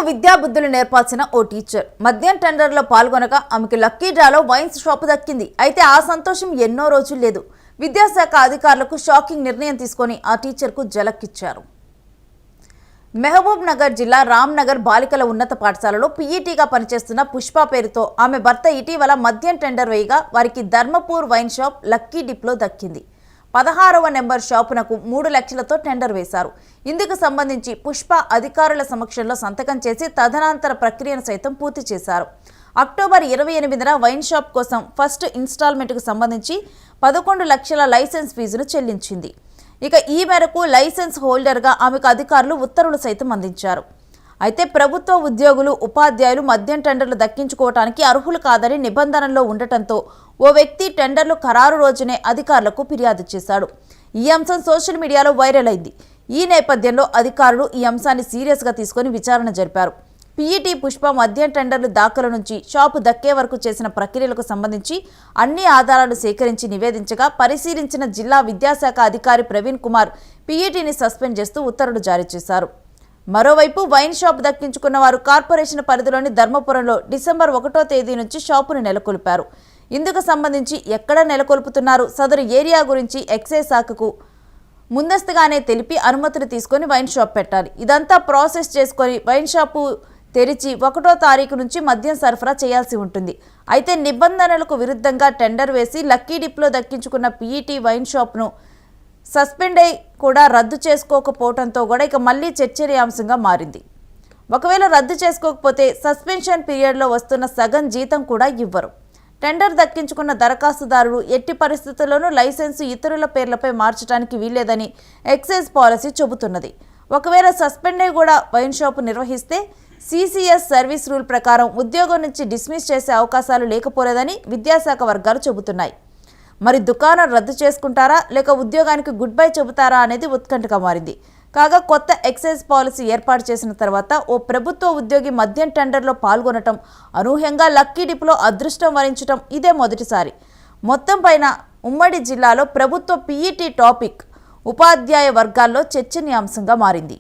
విద్యాబుద్ధులు నేర్పాల్సిన ఓ టీచర్ మద్యం టెండర్లో పాల్గొనగా ఆమెకు లక్కీ డ్రాలో వైన్స్ షాప్ దక్కింది. అయితే ఆ సంతోషం ఎన్నో రోజులు లేదు. విద్యాశాఖ అధికారులకు షాకింగ్ నిర్ణయం తీసుకొని ఆ టీచర్కు జలక్కిచ్చారు. మహబూబ్ నగర్ జిల్లా రామ్నగర్ బాలికల ఉన్నత పాఠశాలలో పీఈటీగా పనిచేస్తున్న పుష్ప పేరుతో ఆమె భర్త ఇటీవల మద్యం టెండర్ వేయగా వారికి ధర్మపూర్ వైన్ షాప్ లక్కీ డిప్లో దక్కింది. 16వ నెంబర్ షాపునకు 3 లక్షలతో టెండర్ వేశారు. ఇందుకు సంబంధించి పుష్ప అధికారుల సమక్షంలో సంతకం చేసి తదనంతర ప్రక్రియను సైతం పూర్తి చేశారు. అక్టోబర్ 28న వైన్ షాప్ కోసం ఫస్ట్ ఇన్స్టాల్మెంట్కు సంబంధించి 11 లక్షల లైసెన్స్ ఫీజును చెల్లించింది. ఇక ఈ మేరకు లైసెన్స్ హోల్డర్గా ఆమెకు అధికారులు ఉత్తర్వులు సైతం అందించారు. అయితే ప్రభుత్వ ఉద్యోగులు ఉపాధ్యాయులు మద్యం టెండర్లు దక్కించుకోవడానికి అర్హులు కాదని నిబంధనల్లో ఉండటంతో ఓ వ్యక్తి టెండర్లు ఖరారు రోజునే అధికారులకు ఫిర్యాదు చేశాడు. ఈ అంశం సోషల్ మీడియాలో వైరల్ అయింది. ఈ నేపథ్యంలో అధికారులు ఈ అంశాన్ని సీరియస్గా తీసుకొని విచారణ జరిపారు. పీఈటీ పుష్ప మద్యం టెండర్లు దాఖలు నుంచి షాపు దక్కే వరకు చేసిన ప్రక్రియలకు సంబంధించి అన్ని ఆధారాలు సేకరించి నివేదించగా పరిశీలించిన జిల్లా విద్యాశాఖ అధికారి ప్రవీణ్ కుమార్ పీఈటీని సస్పెండ్ చేస్తూ ఉత్తర్వులు జారీ చేశారు. మరోవైపు వైన్ షాప్ దక్కించుకున్న వారు కార్పొరేషన్ పరిధిలోని ధర్మపురంలో డిసెంబర్ 1వ తేదీ నుంచి షాపును నెలకొల్పారు. ఇందుకు సంబంధించి ఎక్కడ నెలకొల్పుతున్నారు, సదరు ఏరియా గురించి ఎక్సైజ్ శాఖకు ముందస్తుగానే తెలిపి అనుమతులు తీసుకొని వైన్ షాప్ పెట్టాలి. ఇదంతా ప్రాసెస్ చేసుకొని వైన్ షాపు తెరిచి 1వ తారీఖు నుంచి మద్యం సరఫరా చేయాల్సి ఉంటుంది. అయితే నిబంధనలకు విరుద్ధంగా టెండర్ వేసి లక్కీ డిప్లో దక్కించుకున్న పీఈటీ వైన్ షాప్ను సస్పెండ్ అయి కూడా రద్దు చేసుకోకపోవడంతో కూడా ఇక మళ్ళీ చర్చనీయాంశంగా మారింది. ఒకవేళ రద్దు చేసుకోకపోతే సస్పెన్షన్ పీరియడ్లో వస్తున్న సగం జీతం కూడా ఇవ్వరు. టెండర్ దక్కించుకున్న దరఖాస్తుదారులు ఎట్టి పరిస్థితుల్లోనూ లైసెన్సు ఇతరుల పేర్లపై మార్చడానికి వీల్లేదని ఎక్సైజ్ పాలసీ చెబుతున్నది. ఒకవేళ సస్పెండ్ అయి కూడా వైన్ షాపు నిర్వహిస్తే సిసిఎస్ సర్వీస్ రూల్ ప్రకారం ఉద్యోగం నుంచి డిస్మిస్ చేసే అవకాశాలు లేకపోలేదని విద్యాశాఖ వర్గాలు చెబుతున్నాయి. మరి దుకాణం రద్దు చేసుకుంటారా లేక ఉద్యోగానికి గుడ్ బై చెబుతారా అనేది ఉత్కంఠగా మారింది. కాగా కొత్త ఎక్సైజ్ పాలసీ ఏర్పాటు చేసిన తర్వాత ఓ ప్రభుత్వ ఉద్యోగి మద్యం టెండర్లో పాల్గొనటం, అనూహ్యంగా లక్కీ డిప్లో అదృష్టం వరించడం ఇదే మొదటిసారి. మొత్తం పైన ఉమ్మడి జిల్లాలో ప్రభుత్వ పీఈటీ టాపిక్ ఉపాధ్యాయ వర్గాల్లో చర్చనీయాంశంగా మారింది.